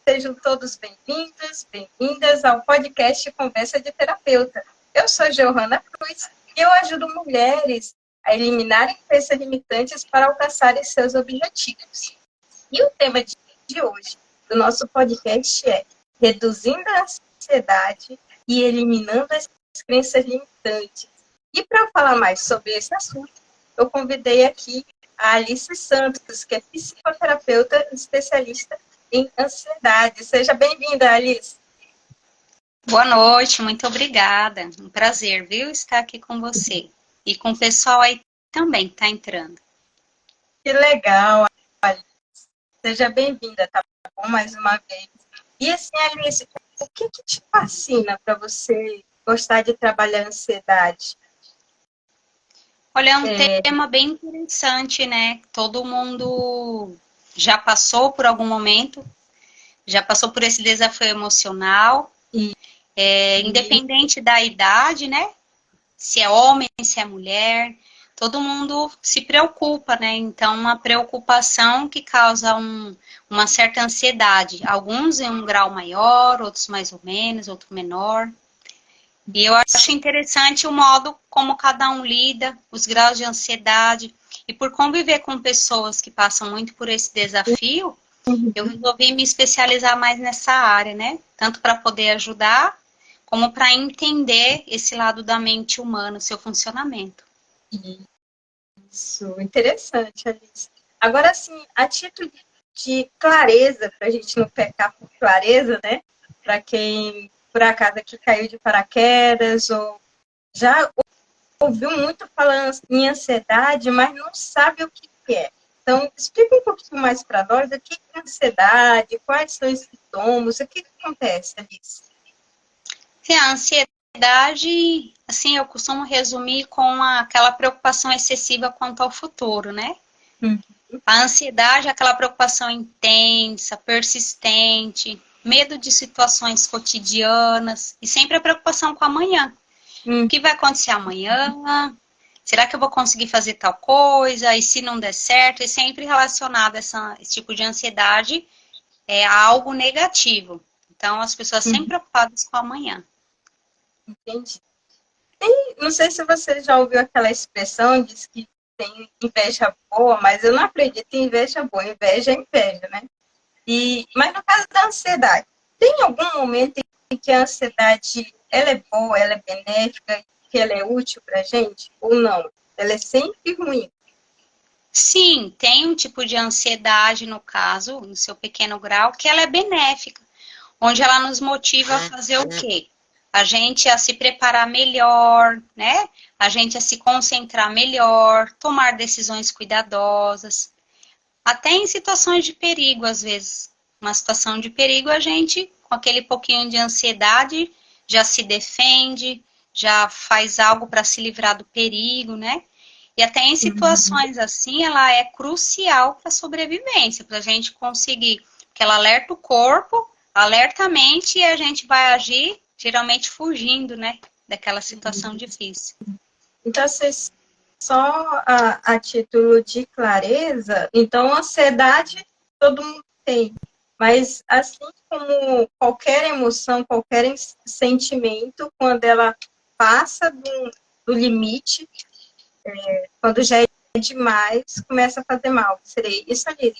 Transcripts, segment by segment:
sejam todos bem-vindos, bem-vindas ao podcast Conversa de Terapeuta. Eu sou Johanna Cruz e eu ajudo mulheres a eliminarem crenças limitantes para alcançarem seus objetivos. E o tema de hoje do nosso podcast é Reduzindo a Ansiedade e Eliminando as Crenças Limitantes. E para falar mais sobre esse assunto, eu convidei aqui a Alice Santos, que é psicoterapeuta especialista em ansiedade. Seja bem-vinda, Alice. Boa noite, muito obrigada. Um prazer, viu, estar aqui com você. E com o pessoal aí também que está entrando. Que legal, Alice. Seja bem-vinda, tá bom? Mais uma vez. E assim, Alice, o que te fascina para você gostar de trabalhar a ansiedade? Olha, é um tema bem interessante, né? Todo mundo já passou por algum momento, já passou por esse desafio emocional, independente da idade, né? Se é homem, se é mulher, todo mundo se preocupa, né? Então, uma preocupação que causa uma certa ansiedade. Alguns em um grau maior, outros mais ou menos, outro menor. E eu acho interessante o modo como cada um lida, os graus de ansiedade. E por conviver com pessoas que passam muito por esse desafio, eu resolvi me especializar mais nessa área, né? Tanto para poder ajudar, como para entender esse lado da mente humana, o seu funcionamento. Isso, interessante, Alice. Agora, sim, a título de clareza, para a gente não pecar por clareza, né? Para quem, por acaso, aqui caiu de paraquedas, ou já ouviu muito falar em ansiedade, mas não sabe o que é. Então, explica um pouquinho mais para nós o que é ansiedade, quais são os sintomas, o que acontece, Alice? Sim, a ansiedade, assim, eu costumo resumir com aquela preocupação excessiva quanto ao futuro, né? A ansiedade é aquela preocupação intensa, persistente, medo de situações cotidianas e sempre a preocupação com amanhã. O que vai acontecer amanhã? Será que eu vou conseguir fazer tal coisa? E se não der certo? E sempre relacionado esse tipo de ansiedade a algo negativo. Então, as pessoas sempre preocupadas com amanhã. Entendi. Não sei se você já ouviu aquela expressão, diz que tem inveja boa, mas eu não acredito em inveja boa. Inveja é inveja, né? Mas no caso da ansiedade, tem algum momento em que a ansiedade ela é boa, ela é benéfica, que ela é útil para a gente? Ou não? Ela é sempre ruim? Sim, tem um tipo de ansiedade, no caso, no seu pequeno grau, que ela é benéfica, onde ela nos motiva a fazer o quê? A gente a se preparar melhor, né? A gente a se concentrar melhor, tomar decisões cuidadosas, até em situações de perigo, às vezes. Uma situação de perigo, a gente, com aquele pouquinho de ansiedade, já se defende, já faz algo para se livrar do perigo, né? E até em situações assim, ela é crucial para a sobrevivência, para a gente conseguir, porque ela alerta o corpo, alerta a mente e a gente vai agir, geralmente fugindo, né, daquela situação difícil. Então, vocês só a título de clareza, então, ansiedade todo mundo tem. Mas, assim como qualquer emoção, qualquer sentimento, quando ela passa do limite, quando já é demais, começa a fazer mal. Seria isso ali.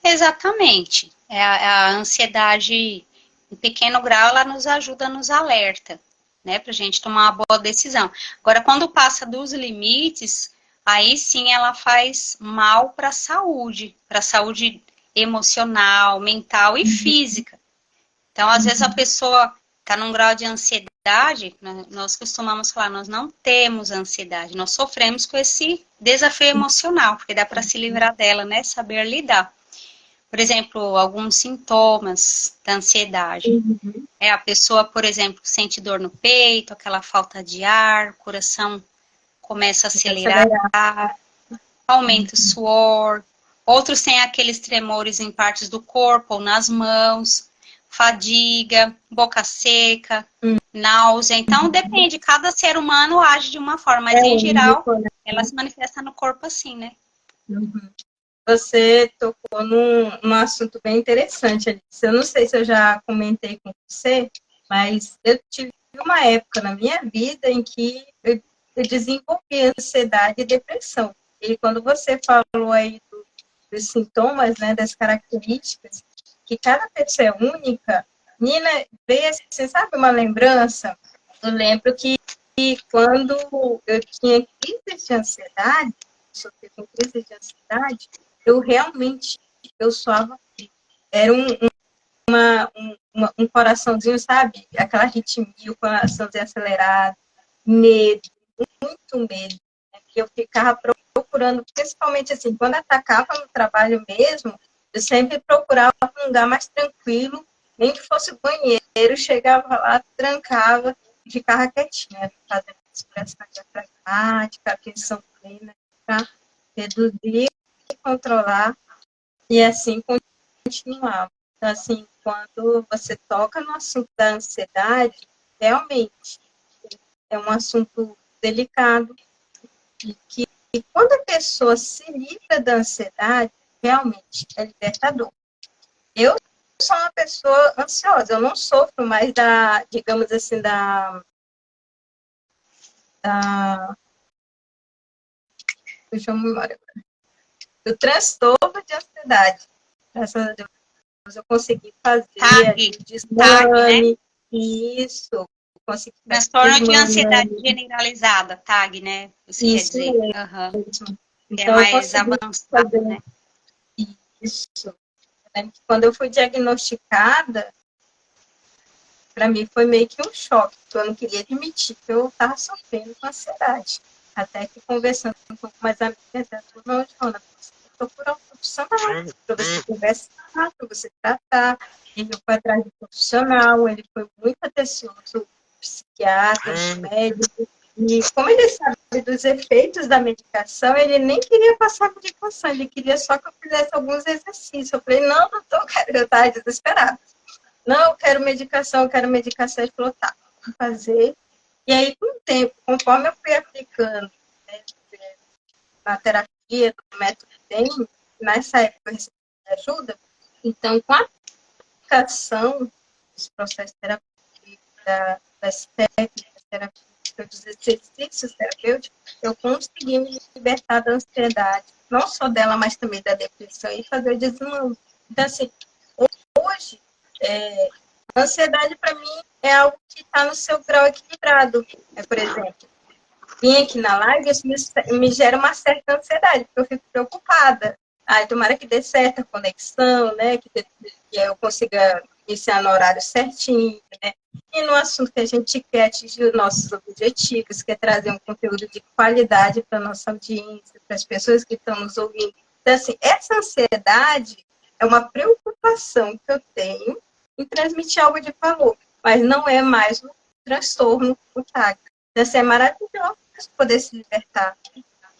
Exatamente. A ansiedade, em pequeno grau, ela nos ajuda, nos alerta, né, para a gente tomar uma boa decisão. Agora, quando passa dos limites, aí sim ela faz mal para a saúde emocional, mental e física. Então, às vezes a pessoa está num grau de ansiedade, nós costumamos falar, nós não temos ansiedade, nós sofremos com esse desafio emocional, porque dá para se livrar dela, né, saber lidar. Por exemplo, alguns sintomas da ansiedade. A pessoa, por exemplo, sente dor no peito, aquela falta de ar, o coração começa a acelerar, aumenta o suor. Outros têm aqueles tremores em partes do corpo ou nas mãos, fadiga, boca seca, náusea. Então, depende, cada ser humano age de uma forma, mas em geral, ela se manifesta no corpo assim, né? você tocou num assunto bem interessante, Alice. Eu não sei se eu já comentei com você, mas eu tive uma época na minha vida em que eu desenvolvi ansiedade e depressão. E quando você falou aí dos sintomas, né, das características, que cada pessoa é única, Nina, veio assim, sabe, uma lembrança? Eu lembro que quando eu tinha crise de ansiedade, sofri com crise de ansiedade, eu realmente, eu suava frio. Era um coraçãozinho, sabe? Aquela arritmia, o coraçãozinho acelerado, medo, muito medo. Né? Que eu ficava procurando, principalmente assim, quando atacava no trabalho mesmo, eu sempre procurava um lugar mais tranquilo, nem que fosse o banheiro, chegava lá, trancava e ficava quietinha, fazendo respiração diafragmática, atenção plena, para reduzir e controlar, e assim continuava. Então, assim, quando você toca no assunto da ansiedade, realmente é um assunto delicado, e que quando a pessoa se livra da ansiedade, realmente é libertador. Eu sou uma pessoa ansiosa, eu não sofro mais digamos assim, deixa eu memória, do transtorno de ansiedade. Graças a Deus, eu consegui fazer TAG, né? desmame, isso, consegui fazer Transtorno de ansiedade desmame, generalizada, TAG, né? Você quer isso dizer. Uhum. mesmo. Que é Então, eu mais consegui avançado, fazer né? isso. Quando eu fui diagnosticada, para mim foi meio que um choque, porque eu não queria admitir que eu estava sofrendo com ansiedade. Até que conversando um pouco mais amigas, ela falou, não, Joana, você tem que procurar um profissional para você conversar, para você tratar. Ele foi atrás do profissional, ele foi muito atencioso, psiquiatra, médico, e como ele sabe dos efeitos da medicação, ele nem queria passar a medicação, ele queria só que eu fizesse alguns exercícios. Eu falei, não, doutor, eu estava desesperada. Não, eu quero medicação, eu quero medicação. Ele falou, tá, vamos fazer. E aí, com o tempo, conforme eu fui aplicando, né, na terapia, do método DEM, nessa época eu recebi ajuda, então, com a aplicação dos processos terapêuticos, das técnicas terapêuticas, dos exercícios terapêuticos, eu consegui me libertar da ansiedade, não só dela, mas também da depressão, e fazer o desmame. Então, assim, hoje, a ansiedade, para mim, é algo que está no seu grau equilibrado. Por exemplo, vim aqui na live, isso me gera uma certa ansiedade, porque eu fico preocupada. Tomara que dê certo a conexão, né? Que eu consiga iniciar no horário certinho, né? E no assunto que a gente quer atingir os nossos objetivos, que é trazer um conteúdo de qualidade para a nossa audiência, para as pessoas que estão nos ouvindo. Então, assim, essa ansiedade é uma preocupação que eu tenho em transmitir algo de valor, mas não é mais um transtorno, o TAG. Então, assim, é maravilhoso poder se libertar.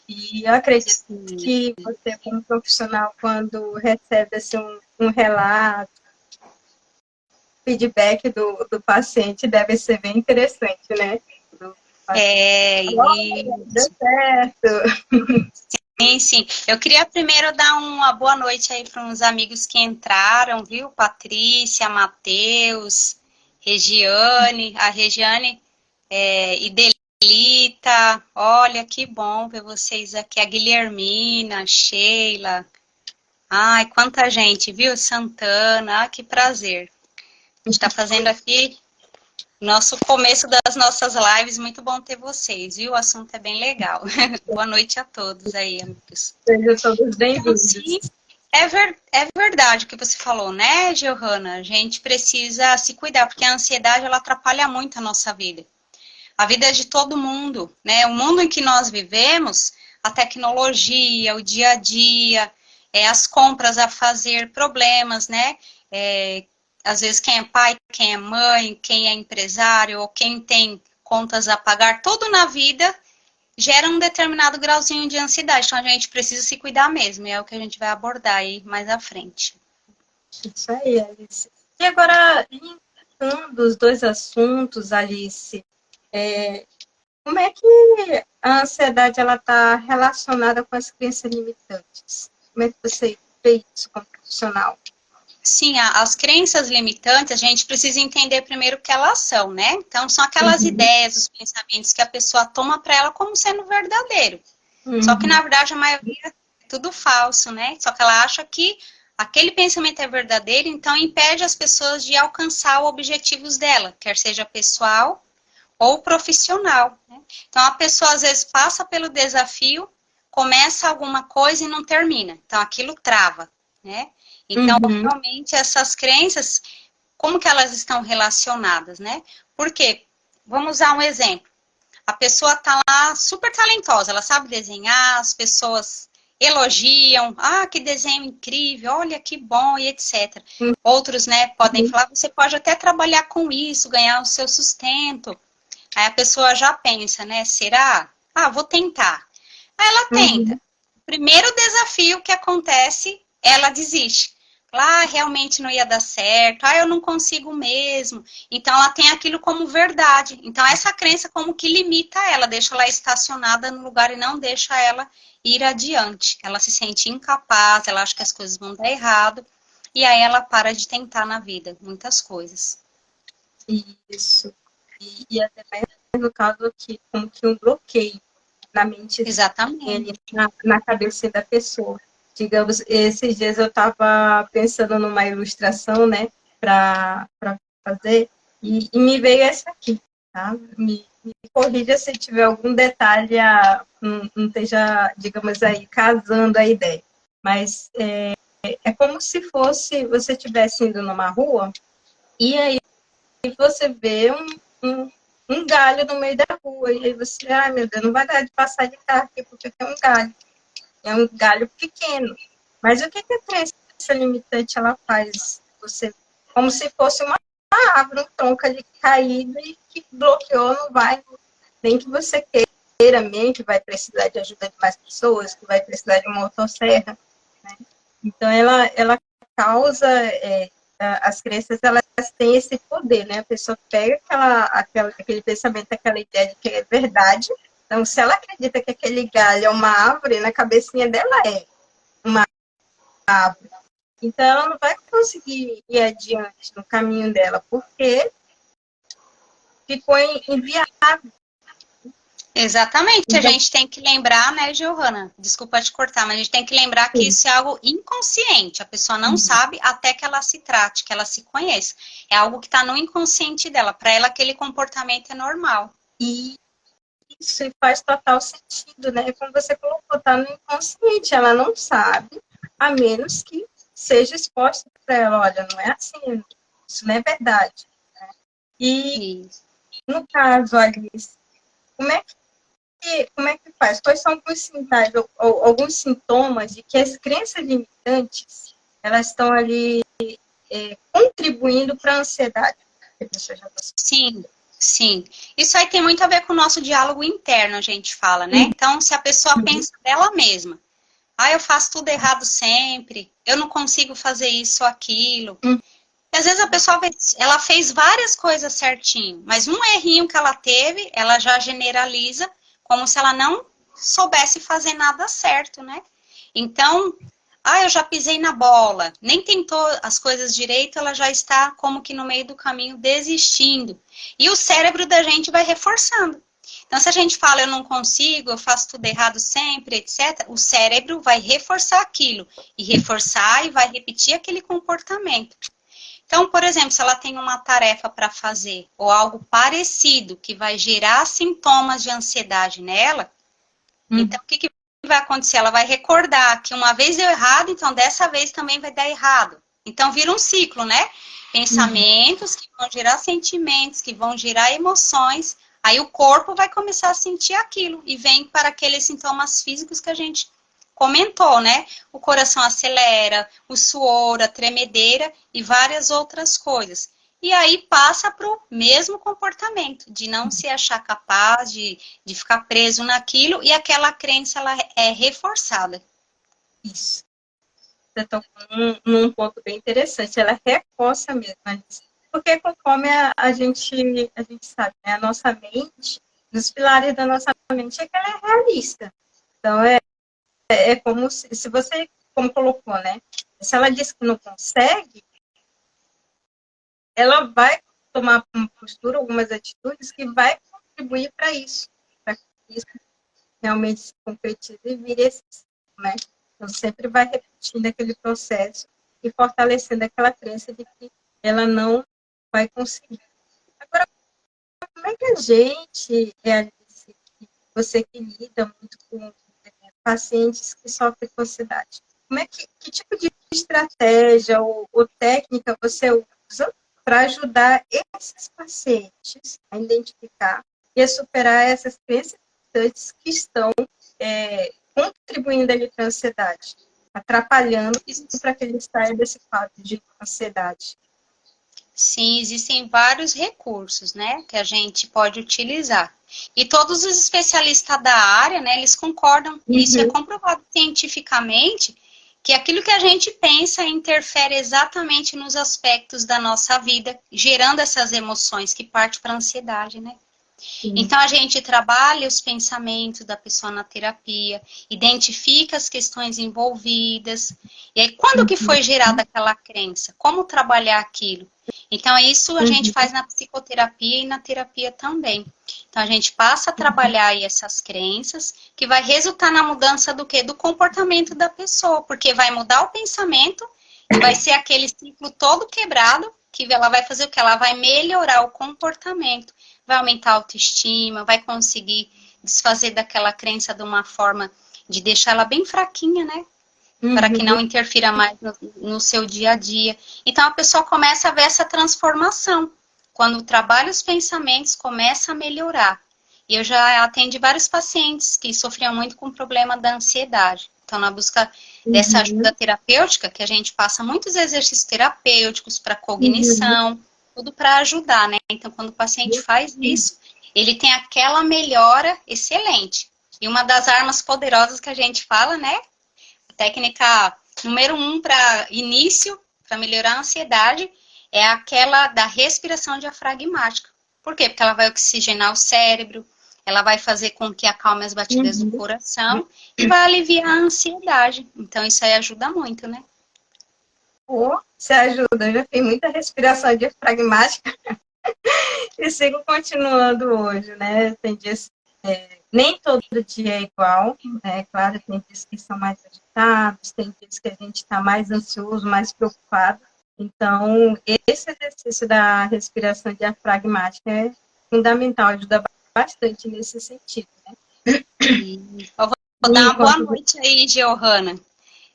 E eu acredito que você, como profissional, quando recebe assim, um relato, feedback do paciente, deve ser bem interessante, né? Deu certo. Sim, sim. Eu queria primeiro dar uma boa noite aí para uns amigos que entraram, viu? Patrícia, Matheus, Regiane, a Regiane e Delita. Olha, que bom ver vocês aqui. A Guilhermina, Sheila. Ai, quanta gente, viu? Santana, que prazer. A gente está fazendo aqui nosso começo das nossas lives, muito bom ter vocês, viu? O assunto é bem legal. Boa noite a todos aí, amigos. Sejam todos bem-vindos. Então, sim, é verdade o que você falou, né, Johanna? A gente precisa se cuidar, porque a ansiedade, ela atrapalha muito a nossa vida. A vida de todo mundo, né? O mundo em que nós vivemos, a tecnologia, o dia a dia, as compras a fazer, problemas, né? Às vezes quem é pai, quem é mãe, quem é empresário, ou quem tem contas a pagar, tudo na vida gera um determinado grauzinho de ansiedade. Então, a gente precisa se cuidar mesmo, e é o que a gente vai abordar aí mais à frente. Isso aí, Alice. E agora, linkando os dois assuntos, Alice, como é que a ansiedade está relacionada com as crenças limitantes? Como é que você vê isso como profissional? Sim, as crenças limitantes, a gente precisa entender primeiro o que elas são, né? Então, são aquelas ideias, os pensamentos que a pessoa toma para ela como sendo verdadeiro. Só que, na verdade, a maioria é tudo falso, né? Só que ela acha que aquele pensamento é verdadeiro, então impede as pessoas de alcançar os objetivos dela, quer seja pessoal ou profissional, né? Então, a pessoa, às vezes, passa pelo desafio, começa alguma coisa e não termina. Então, aquilo trava, né? Então, realmente, essas crenças, como que elas estão relacionadas, né? Porque, vamos usar um exemplo. A pessoa está lá super talentosa, ela sabe desenhar, as pessoas elogiam, ah, que desenho incrível, olha que bom, e etc. Outros, né, podem falar, você pode até trabalhar com isso, ganhar o seu sustento. Aí a pessoa já pensa, né, será? Ah, vou tentar. Aí ela tenta. O primeiro desafio que acontece, ela desiste. Ah, realmente não ia dar certo. Ah, eu não consigo mesmo. Então, ela tem aquilo como verdade. Então, essa crença como que limita ela, deixa ela estacionada no lugar e não deixa ela ir adiante. Ela se sente incapaz, ela acha que as coisas vão dar errado. E aí, ela para de tentar na vida, muitas coisas. Isso. E até mesmo no caso aqui, como que um bloqueio na mente, Exatamente. na cabeça da pessoa. Digamos, esses dias eu estava pensando numa ilustração, né, para fazer, e me veio essa aqui, tá? Me corrija se tiver algum detalhe, não esteja, digamos aí, casando a ideia. Mas é como se fosse, você estivesse indo numa rua, e aí você vê um galho no meio da rua, e aí você, ai meu Deus, não vai dar de passar de carro aqui porque tem um galho. É um galho pequeno. Mas o que a crença limitante ela faz? Você, como se fosse uma árvore, um tronco ali caído e que bloqueou, não vai, nem que você queira mesmo, que vai precisar de ajuda de mais pessoas, que vai precisar de uma motosserra, né? Então, ela causa, as crenças, elas têm esse poder, né? A pessoa pega aquele pensamento, aquela ideia de que é verdade. Então, se ela acredita que aquele galho é uma árvore, na cabecinha dela é uma árvore. Então, ela não vai conseguir ir adiante no caminho dela, porque ficou inviável. Exatamente, a gente tem que lembrar, né, Giovana? Desculpa te cortar, mas a gente tem que lembrar que isso é algo inconsciente. A pessoa não sabe até que ela se trate, que ela se conheça. É algo que está no inconsciente dela. Para ela, aquele comportamento é normal. E isso faz total sentido, né? Como você colocou, está no inconsciente. Ela não sabe, a menos que seja exposta para ela. Olha, não é assim, isso não é verdade. Né? E, Isso. no caso, Alice, como é que faz? Quais são alguns sinais ou alguns sintomas de que as crenças limitantes elas estão ali contribuindo para a ansiedade? Sim, sim. Isso aí tem muito a ver com o nosso diálogo interno, a gente fala, né? Então, se a pessoa pensa dela mesma, ah, eu faço tudo errado sempre, eu não consigo fazer isso ou aquilo. E às vezes a pessoa ela fez várias coisas certinho, mas um errinho que ela teve, ela já generaliza como se ela não soubesse fazer nada certo, né? Então, ah, eu já pisei na bola, nem tentou as coisas direito, ela já está como que no meio do caminho desistindo. E o cérebro da gente vai reforçando. Então, se a gente fala, eu não consigo, eu faço tudo errado sempre, etc., o cérebro vai reforçar aquilo, e reforçar e vai repetir aquele comportamento. Então, por exemplo, se ela tem uma tarefa para fazer, ou algo parecido, que vai gerar sintomas de ansiedade nela, então o que vai acontecer? Ela vai recordar que uma vez deu errado, então dessa vez também vai dar errado. Então, vira um ciclo, né? Pensamentos que vão gerar sentimentos, que vão gerar emoções, aí o corpo vai começar a sentir aquilo e vem para aqueles sintomas físicos que a gente comentou, né? O coração acelera, o suor, a tremedeira e várias outras coisas. E aí passa para o mesmo comportamento, de não se achar capaz, de ficar preso naquilo, e aquela crença ela é reforçada. Isso. Você tocou num ponto bem interessante. Ela reforça mesmo. Porque conforme a gente sabe, né, a nossa mente, os pilares da nossa mente é que ela é realista. Então, é como se você como colocou, né? Se ela diz que não consegue, ela vai tomar uma postura, algumas atitudes que vai contribuir para isso, para que isso realmente se concretize e vire esse, né? Então, sempre vai repetindo aquele processo e fortalecendo aquela crença de que ela não vai conseguir. Agora, como é que a gente realiza, você que lida muito com pacientes que sofrem com ansiedade, como é que tipo de estratégia ou técnica você usa para ajudar esses pacientes a identificar e a superar essas crenças limitantes que estão contribuindo ali para a ansiedade, atrapalhando para que ele saia desse quadro de ansiedade? Sim, existem vários recursos, né, que a gente pode utilizar. E todos os especialistas da área, né, eles concordam, isso é comprovado cientificamente, que aquilo que a gente pensa interfere exatamente nos aspectos da nossa vida, gerando essas emoções que partem para a ansiedade, né? Então, a gente trabalha os pensamentos da pessoa na terapia, identifica as questões envolvidas, e aí, quando que foi gerada aquela crença? Como trabalhar aquilo? Então, isso a gente faz na psicoterapia e na terapia também. Então, a gente passa a trabalhar aí essas crenças, que vai resultar na mudança do quê? Do comportamento da pessoa, porque vai mudar o pensamento e vai ser aquele ciclo todo quebrado, que ela vai fazer o quê? Ela vai melhorar o comportamento, vai aumentar a autoestima, vai conseguir desfazer daquela crença de uma forma de deixar ela bem fraquinha, né? Para que não interfira mais no seu dia a dia. Então, a pessoa começa a ver essa transformação. Quando trabalha os pensamentos, começa a melhorar. E eu já atendi vários pacientes que sofriam muito com o problema da ansiedade. Então, na busca dessa ajuda terapêutica, que a gente passa muitos exercícios terapêuticos para cognição, tudo para ajudar, né? Então, quando o paciente faz isso, ele tem aquela melhora excelente. E uma das armas poderosas que a gente fala, né? Técnica número 1 para início, para melhorar a ansiedade, é aquela da respiração diafragmática. Por quê? Porque ela vai oxigenar o cérebro, ela vai fazer com que acalme as batidas do coração e vai aliviar a ansiedade. Então, isso aí ajuda muito, né? Se ajuda, eu já fiz muita respiração diafragmática e sigo continuando hoje, né? Tem dias, nem todo dia é igual, né? Claro, tem dias que são mais agitados, tem dias que a gente está mais ansioso, mais preocupado. Então, esse exercício da respiração diafragmática é fundamental, ajuda bastante nesse sentido, né? Eu vou dar uma boa noite aí, Johanna,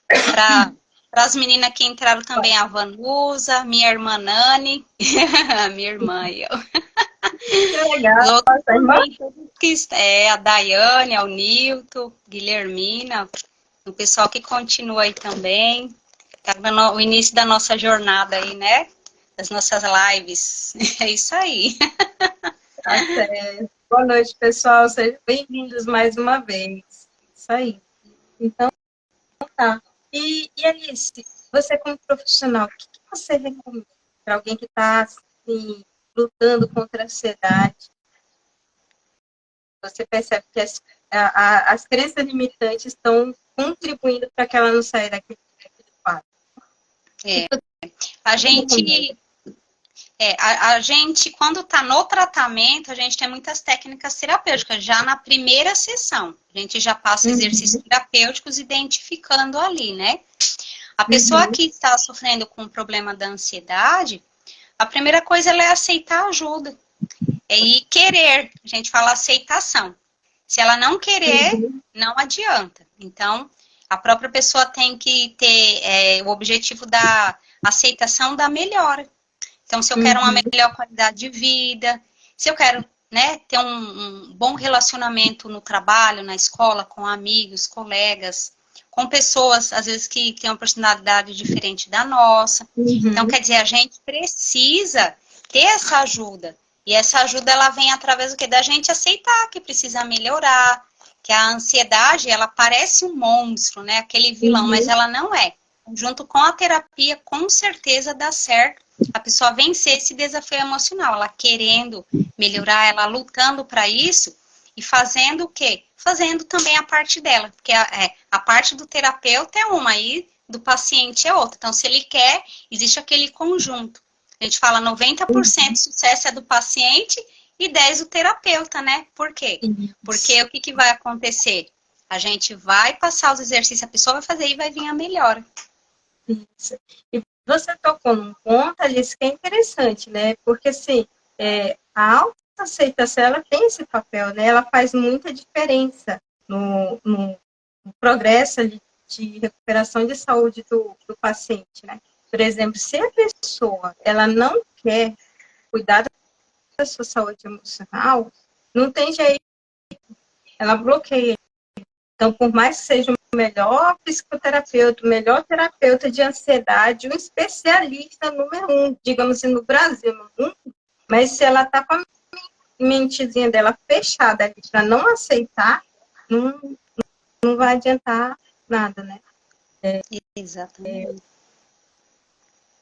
para as meninas que entraram também, a Vanusa, minha irmã Nani, minha irmã e eu. Que legal, também, a Daiane, o Nilton, Guilhermina, o pessoal que continua aí também. Tá vendo o início da nossa jornada aí, né? Das nossas lives. É isso aí. Tá certo. Boa noite, pessoal. Sejam bem-vindos mais uma vez. Isso aí. Então, tá. E Alice, você como profissional, o que você recomenda para alguém que está assim, lutando contra a ansiedade? Você percebe que as crenças limitantes estão contribuindo para que ela não saia daquele quadro. A gente, quando está no tratamento, a gente tem muitas técnicas terapêuticas. Já na primeira sessão, a gente já passa exercícios terapêuticos identificando ali, né? A pessoa que está sofrendo com o problema da ansiedade, a primeira coisa ela é aceitar ajuda. E querer, a gente fala aceitação. Se ela não querer, não adianta. Então, a própria pessoa tem que ter o objetivo da aceitação da melhora. Então, se eu quero uma melhor qualidade de vida, se eu quero, né, ter um bom relacionamento no trabalho, na escola, com amigos, colegas, com pessoas, às vezes, que têm uma personalidade diferente da nossa. Então, quer dizer, a gente precisa ter essa ajuda. E essa ajuda, ela vem através do quê? Da gente aceitar que precisa melhorar, que a ansiedade, ela parece um monstro, né? Aquele vilão, mas ela não é. Junto com a terapia, com certeza dá certo a pessoa vencer esse desafio emocional. Ela querendo melhorar, ela lutando para isso, E fazendo o quê? Fazendo também a parte dela, porque a parte do terapeuta é uma, e do paciente é outra. Então, se ele quer, existe aquele conjunto. A gente fala 90% de sucesso é do paciente e 10% do terapeuta, né? Por quê? Porque o que vai acontecer? A gente vai passar os exercícios, a pessoa vai fazer e vai vir a melhora. Isso. E você tocou num ponto, Alice, que é interessante, né? Porque, assim, a autoaceitação, ela tem esse papel, né? Ela faz muita diferença no progresso ali de recuperação de saúde do paciente, né? Por exemplo, se a pessoa, ela não quer cuidar da sua saúde emocional, não tem jeito, ela bloqueia. Então, por mais que seja o melhor psicoterapeuta, o melhor terapeuta de ansiedade, um especialista número 1, digamos assim, no Brasil, no mundo, mas se ela está com a mentezinha dela fechada ali para não aceitar, não vai adiantar nada, né? Exatamente.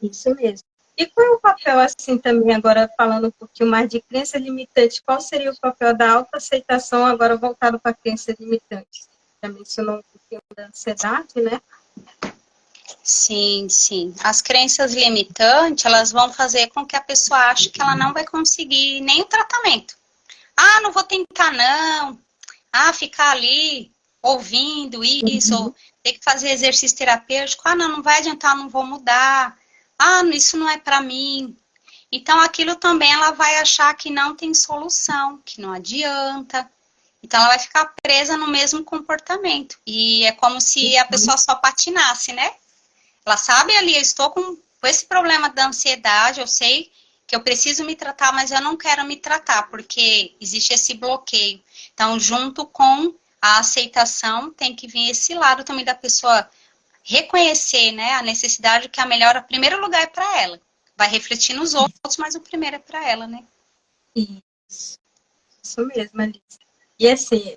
Isso mesmo. E qual é o papel, assim, também, agora falando um pouquinho mais de crença limitante, qual seria o papel da autoaceitação agora voltado para a crença limitante? Já mencionou um pouquinho da ansiedade, né? Sim, sim. As crenças limitantes, elas vão fazer com que a pessoa ache que ela não vai conseguir nem o tratamento. Ah, não vou tentar não. Ah, ficar ali ouvindo isso, ou ter que fazer exercício terapêutico. Ah, não vai adiantar, não vou mudar. Ah, isso não é para mim. Então, aquilo também ela vai achar que não tem solução, que não adianta. Então, ela vai ficar presa no mesmo comportamento. E é como se a pessoa só patinasse, né? Ela sabe ali, eu estou com esse problema da ansiedade, eu sei que eu preciso me tratar, mas eu não quero me tratar, porque existe esse bloqueio. Então, junto com a aceitação, tem que vir esse lado também da pessoa reconhecer, né, a necessidade que a melhora, em primeiro lugar, é para ela. Vai refletir nos outros, mas o primeiro é para ela, né? Isso mesmo, Alice. E assim,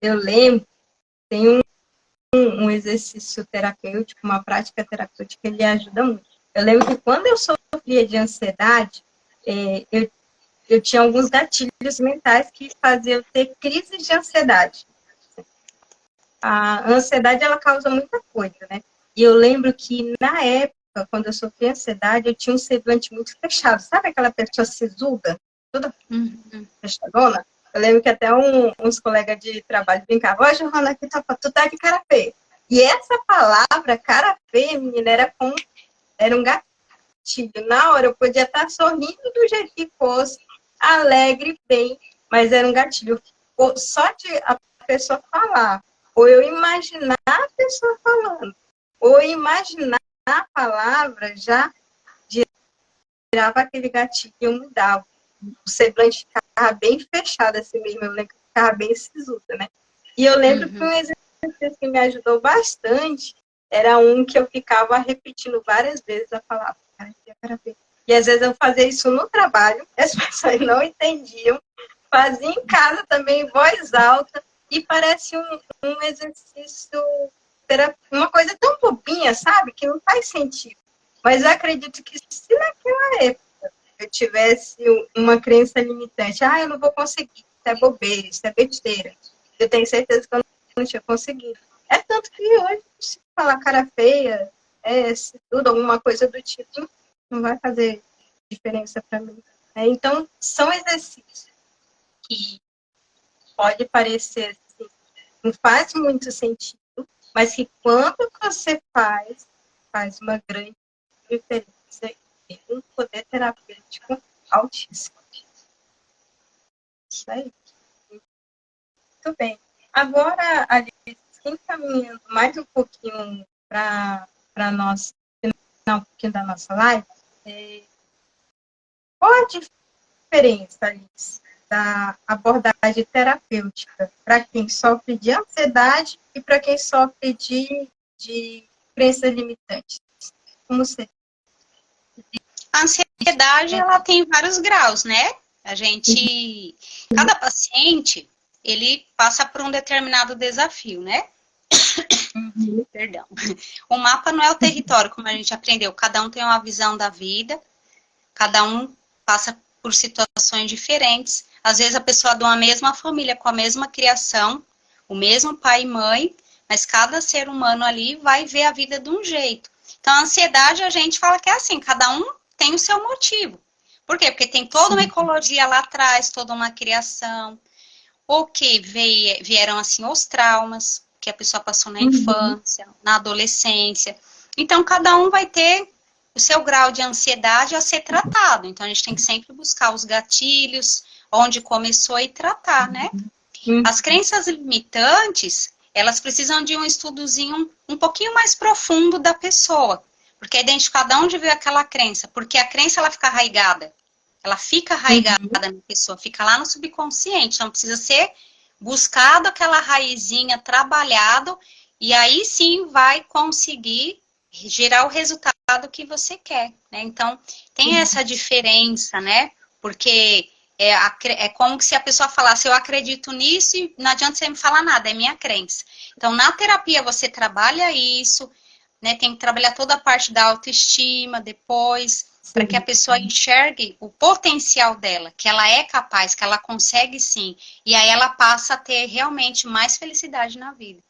eu lembro, tem um exercício terapêutico, uma prática terapêutica, ele ajuda muito. Eu lembro que quando eu sofria de ansiedade, eu tinha alguns gatilhos mentais que faziam ter crises de ansiedade. A ansiedade, ela causa muita coisa, né? E eu lembro que, na época, quando eu sofria ansiedade, eu tinha um semblante muito fechado. Sabe aquela pessoa sisuda? Toda fechadona? Eu lembro que até uns colegas de trabalho brincavam, ó, Johanna, aqui tu tá de cara feia. E essa palavra, cara feia, menina, era um gatilho. Na hora, eu podia estar sorrindo do jeito que fosse, alegre, bem, mas era um gatilho. Só de a pessoa falar, ou eu imaginar a pessoa falando, ou imaginar a palavra, já girava aquele gatilho e eu mudava. O semblante ficava bem fechado assim mesmo, eu lembro que ficava bem sisuda, né? E eu lembro que um exercício que me ajudou bastante era um que eu ficava repetindo várias vezes a palavra. E às vezes eu fazia isso no trabalho, as pessoas não entendiam, fazia em casa também em voz alta, e parece um exercício, uma coisa tão bobinha, sabe? Que não faz sentido. Mas eu acredito que se naquela época eu tivesse uma crença limitante, eu não vou conseguir, isso é bobeira, isso é besteira, eu tenho certeza que eu não tinha conseguido. É tanto que hoje, se falar cara feia, se tudo, alguma coisa do tipo, não vai fazer diferença para mim. Então, são exercícios que pode parecer assim, não faz muito sentido, mas que quando você faz uma grande diferença e tem um poder terapêutico altíssimo. Isso aí. Muito bem. Agora, Alice, encaminhando mais um pouquinho para nós, um pouquinho da nossa live, qual a diferença, Alice, da abordagem terapêutica para quem sofre de ansiedade e para quem sofre de crenças limitantes? Como você? A ansiedade, ela tem vários graus, né? Cada paciente, ele passa por um determinado desafio, né? Perdão. O mapa não é o território, como a gente aprendeu. Cada um tem uma visão da vida, cada um passa por situações diferentes. Às vezes a pessoa é de uma mesma família, com a mesma criação, o mesmo pai e mãe, mas cada ser humano ali vai ver a vida de um jeito. Então, a ansiedade, a gente fala que é assim, cada um tem o seu motivo. Por quê? Porque tem toda uma ecologia lá atrás, toda uma criação, ou que vieram, assim, os traumas que a pessoa passou na infância, na adolescência. Então, cada um vai ter o seu grau de ansiedade a ser tratado. Então, a gente tem que sempre buscar os gatilhos, onde começou e tratar, né? As crenças limitantes, elas precisam de um estudozinho um pouquinho mais profundo da pessoa. Porque é identificar de onde veio aquela crença. Porque a crença, ela fica arraigada. Ela fica arraigada na pessoa, fica lá no subconsciente. Então, precisa ser buscado aquela raizinha, trabalhado, e aí sim vai conseguir gerar o resultado que você quer, né? Então, tem essa diferença, né? Porque é como se a pessoa falasse, eu acredito nisso e não adianta você me falar nada, é minha crença. Então, na terapia você trabalha isso, né? Tem que trabalhar toda a parte da autoestima depois, para que a pessoa enxergue o potencial dela, que ela é capaz, que ela consegue sim. E aí ela passa a ter realmente mais felicidade na vida.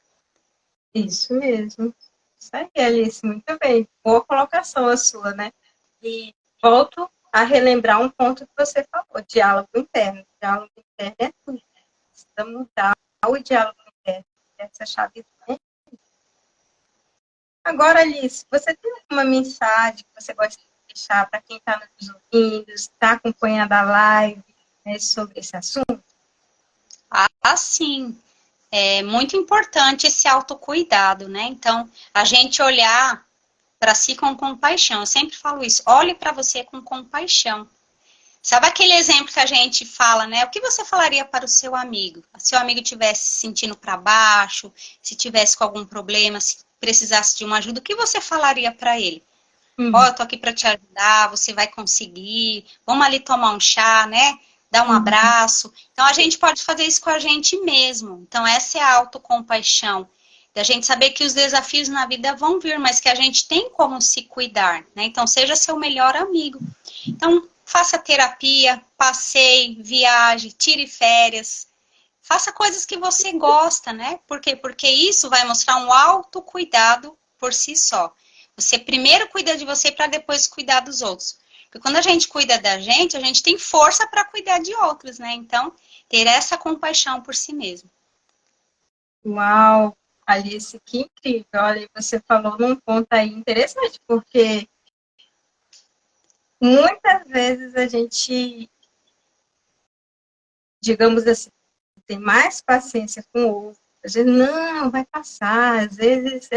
Isso mesmo. Isso aí, Alice, muito bem. Boa colocação a sua, né? E volto a relembrar um ponto que você falou, diálogo interno. Diálogo interno é tudo. Precisa mudar o diálogo interno. Essa chave. Agora, Alice, você tem alguma mensagem que você gosta de deixar para quem está nos ouvindo, está acompanhando a live, né, sobre esse assunto? Ah, sim. É muito importante esse autocuidado, né? Então, a gente olhar para si com compaixão. Eu sempre falo isso. Olhe para você com compaixão. Sabe aquele exemplo que a gente fala, né? O que você falaria para o seu amigo? Se o amigo estivesse se sentindo para baixo, se tivesse com algum problema, se precisasse de uma ajuda, o que você falaria para ele? Ó, eu tô aqui para te ajudar, você vai conseguir. Vamos ali tomar um chá, né? Dar um abraço. Então, a gente pode fazer isso com a gente mesmo. Então, essa é a autocompaixão. Da gente saber que os desafios na vida vão vir, mas que a gente tem como se cuidar, né? Então, seja seu melhor amigo. Então, faça terapia, passeie, viaje, tire férias. Faça coisas que você gosta, né? Por quê? Porque isso vai mostrar um autocuidado por si só. Você primeiro cuida de você para depois cuidar dos outros. Porque quando a gente cuida da gente, a gente tem força para cuidar de outros, né? Então, ter essa compaixão por si mesmo. Uau, Alice, que incrível. Olha, você falou num ponto aí interessante, porque muitas vezes a gente, digamos assim, tem mais paciência com o outro. Às vezes, não, vai passar. Às vezes,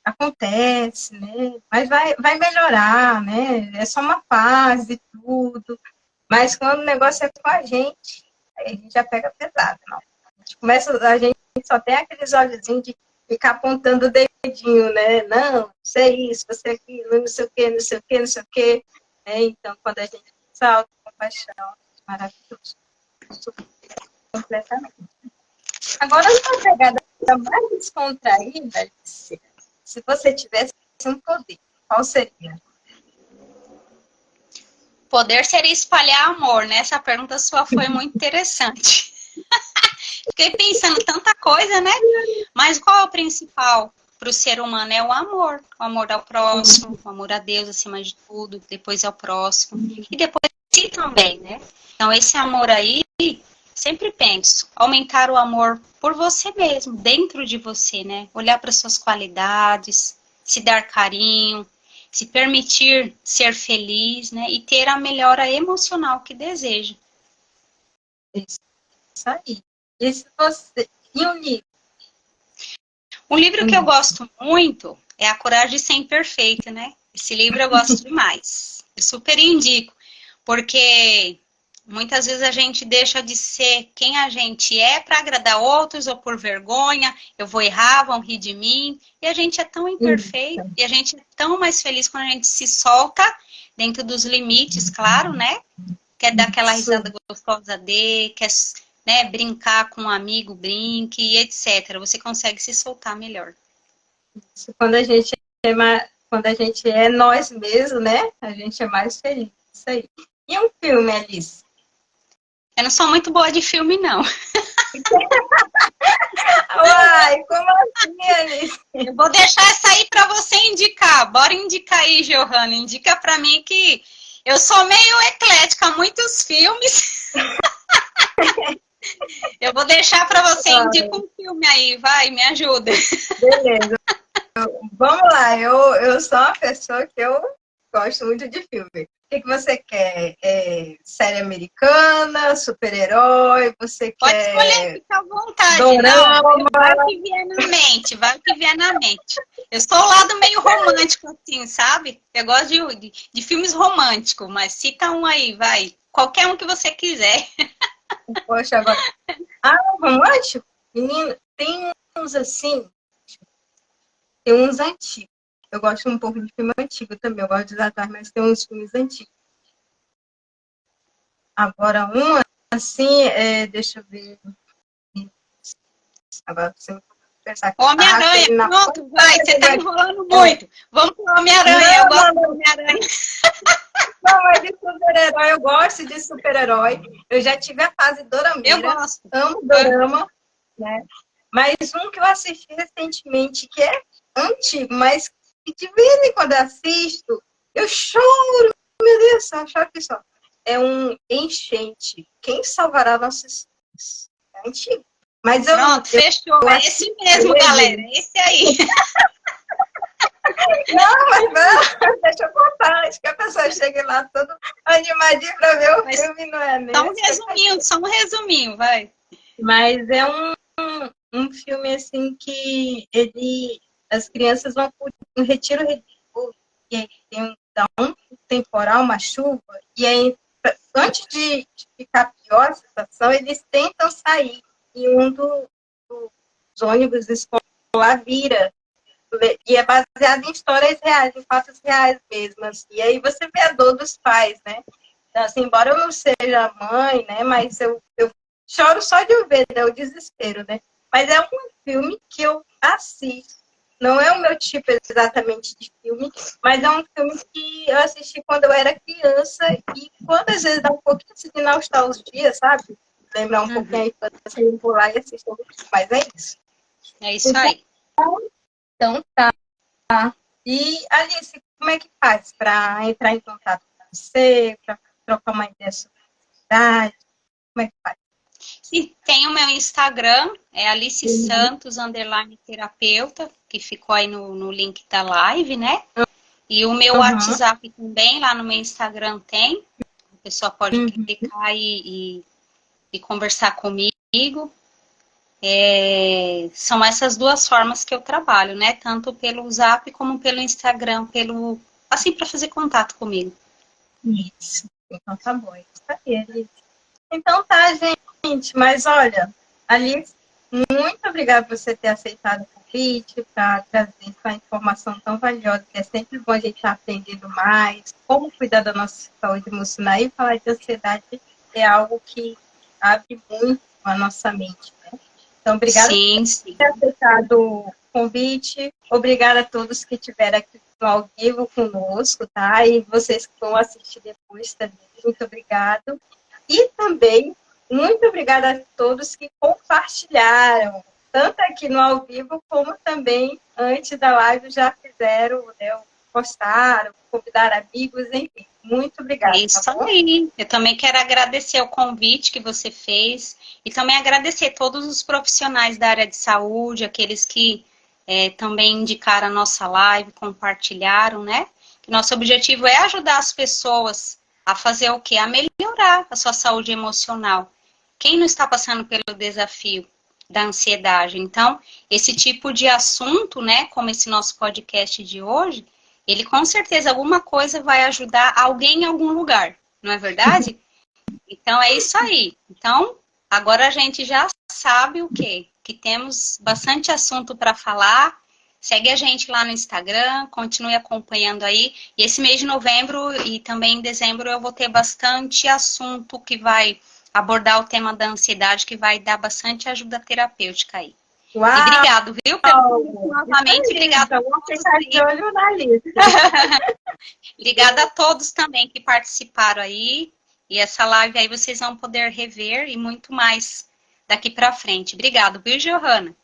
acontece, né? Mas vai melhorar, né? É só uma fase e tudo. Mas quando o negócio é com a gente, aí a gente já pega pesado, não. A gente só tem aqueles olhozinhos de ficar apontando o dedinho, né? Não, você é isso, você é aquilo, não sei o quê, não sei o quê, não sei o quê. Então, quando a gente salta com paixão, maravilhoso. Completamente. Agora, uma pegada mais descontraída, se você tivesse um poder, qual seria? Poder seria espalhar amor, né? Essa pergunta sua foi muito interessante. Fiquei pensando tanta coisa, né? Mas qual é o principal para o ser humano? É o amor ao próximo, o amor a Deus acima de tudo, depois ao próximo e depois a si também, né? Então esse amor aí, sempre penso, aumentar o amor por você mesmo, dentro de você, né? Olhar para suas qualidades, se dar carinho, se permitir ser feliz, né? E ter a melhora emocional que deseja. Isso aí. E se você... E um livro? Um livro que eu gosto muito é A Coragem de Ser Imperfeito, né? Esse livro eu gosto demais. Eu super indico, porque muitas vezes a gente deixa de ser quem a gente é para agradar outros ou por vergonha, eu vou errar, vão rir de mim. E a gente é tão imperfeito e a gente é tão mais feliz quando a gente se solta dentro dos limites, claro, né? Quer dar aquela risada gostosa quer, né, brincar com um amigo, brinque, e etc. Você consegue se soltar melhor. Quando a gente é nós mesmos, né? A gente é mais feliz. Isso aí. E um filme, Alice? Eu não sou muito boa de filme, não. Uai, como assim, Alice? Eu vou deixar essa aí para você indicar. Bora indicar aí, Giovana. Indica para mim que eu sou meio eclética, muitos filmes. Eu vou deixar para você indicar um filme aí, vai, me ajuda. Beleza. Vamos lá, eu sou uma pessoa que eu gosto muito de filme. O que você quer? Série americana, super-herói? Você Pode quer... escolher, fica à vontade. Dorama? Não, vai o que vier na mente, vai o que vier na mente. Eu sou o lado meio romântico, assim, sabe? Eu gosto de filmes românticos, mas cita um aí, vai. Qualquer um que você quiser. Poxa, agora... romântico? Menina, tem uns assim... Tem uns antigos. Eu gosto um pouco de filme antigo também. Eu gosto de datar, mas tem uns filmes antigos. Agora, um assim, deixa eu ver. Agora você vai pensar. Homem-Aranha, pronto, vai. Você tá enrolando muito. Vamos pro Homem-Aranha, eu gosto do Homem-Aranha. Não, mas de super-herói, eu gosto de super-herói. Eu já tive a fase dorameira. Eu gosto. Amo dorama, né? Mas um que eu assisti recentemente, que é antigo, mas que de vez em quando eu assisto, eu choro. Meu Deus, eu choro que só. É um Enchente. Quem salvará nossos filhos? É antigo. Mas pronto, fechou. É esse mesmo, galera. Esse aí. Não, mas não, deixa eu contar. Acho que a pessoa chega lá todo animadinho pra ver o filme, não é mesmo? Só um resuminho, vai. Mas é um filme assim que as crianças vão por um retiro religioso, e aí dá um temporal, uma chuva, e aí antes de ficar pior a situação, eles tentam sair e um dos ônibus escolar vira. E é baseado em histórias reais, em fatos reais mesmo. Assim. E aí você vê a dor dos pais, né? Então, assim, embora eu não seja mãe, né? Mas eu choro só de ver, né? O desespero, né? Mas é um filme que eu assisto. Não é o meu tipo exatamente de filme, mas é um filme que eu assisti quando eu era criança e quando às vezes dá um pouquinho de nostalgia, sabe? Lembrar um pouquinho a infância, eu vou lá e assisto. Mas é isso. É isso aí. Então tá. E Alice, como é que faz para entrar em contato com você, para trocar uma ideia sobre a cidade? Como é que faz? Sim, tem o meu Instagram, é Alice Santos, _terapeuta, que ficou aí no link da live, né? E o meu WhatsApp também, lá no meu Instagram tem. A pessoa pode clicar e conversar comigo. São essas duas formas que eu trabalho, né? Tanto pelo Zap como pelo Instagram, assim, para fazer contato comigo. Isso. Então tá bom. Isso aí, Alice. Então tá, gente. Mas olha, Alice, muito obrigada por você ter aceitado o convite, para trazer essa informação tão valiosa, que é sempre bom a gente estar aprendendo mais, como cuidar da nossa saúde emocional, e falar de ansiedade é algo que abre muito a nossa mente, né? Então, obrigada por ter aceitado o convite. Obrigada a todos que estiveram aqui ao vivo conosco, tá? E vocês que vão assistir depois também. Muito obrigado. E também, muito obrigada a todos que compartilharam, tanto aqui no ao vivo, como também antes da live já fizeram, né, postaram, convidaram amigos, enfim. Muito obrigada. Isso aí. Eu também quero agradecer o convite que você fez e também agradecer todos os profissionais da área de saúde, aqueles que também indicaram a nossa live, compartilharam, né? Que nosso objetivo é ajudar as pessoas a fazer o quê? A melhorar a sua saúde emocional. Quem não está passando pelo desafio da ansiedade? Então, esse tipo de assunto, né, como esse nosso podcast de hoje, ele com certeza alguma coisa vai ajudar alguém em algum lugar, não é verdade? Então é isso aí. Então, agora a gente já sabe o quê? Que temos bastante assunto para falar. Segue a gente lá no Instagram, continue acompanhando aí. E esse mês de novembro e também em dezembro eu vou ter bastante assunto que vai abordar o tema da ansiedade, que vai dar bastante ajuda terapêutica aí. Uau! E obrigado, viu? Novamente, obrigada a todos. Ficar de olho na lista. Obrigada a todos também que participaram aí. E essa live aí vocês vão poder rever e muito mais daqui para frente. Obrigado, viu, Johanna?